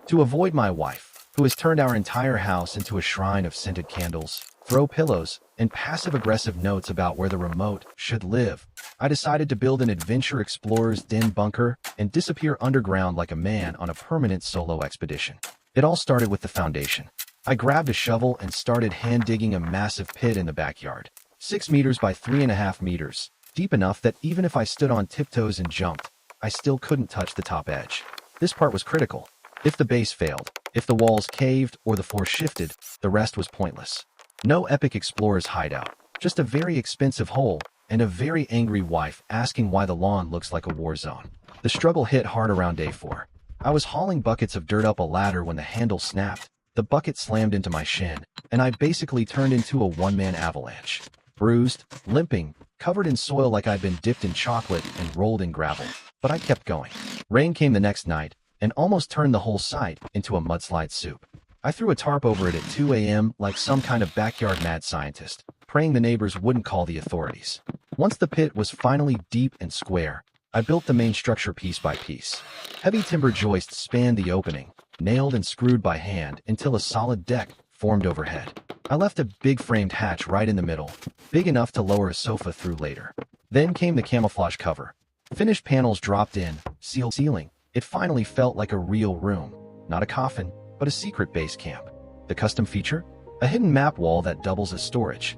To avoid my wife, who has turned our entire house into a shrine of scented candles, throw pillows, and passive-aggressive notes about where the remote should live, I decided to build an adventure explorer's den bunker and disappear underground like a man on a permanent solo expedition. It all started with the foundation. I grabbed a shovel and started hand-digging a massive pit in the backyard, 6 meters by 3.5 meters, deep enough that even if I stood on tiptoes and jumped, I still couldn't touch the top edge. This part was critical. If the base failed, if the walls caved or the floor shifted, the rest was pointless. No epic explorer's hideout, just a very expensive hole and a very angry wife asking why the lawn looks like a war zone. The struggle hit hard around day 4. I was hauling buckets of dirt up a ladder when the handle snapped, the bucket slammed into my shin, and I basically turned into a one-man avalanche. Bruised, limping, covered in soil like I'd been dipped in chocolate and rolled in gravel. But I kept going. Rain came the next night and almost turned the whole site into a mudslide soup. I threw a tarp over it at 2 a.m. like some kind of backyard mad scientist, praying the neighbors wouldn't call the authorities. Once the pit was finally deep and square, I built the main structure piece by piece. Heavy timber joists spanned the opening, nailed and screwed by hand until a solid deck formed overhead. I left a big framed hatch right in the middle, big enough to lower a sofa through later. Then came the camouflage cover. Finished panels dropped in, sealed ceiling. It finally felt like a real room, not a coffin, but a secret base camp. The custom feature? A hidden map wall that doubles as storage.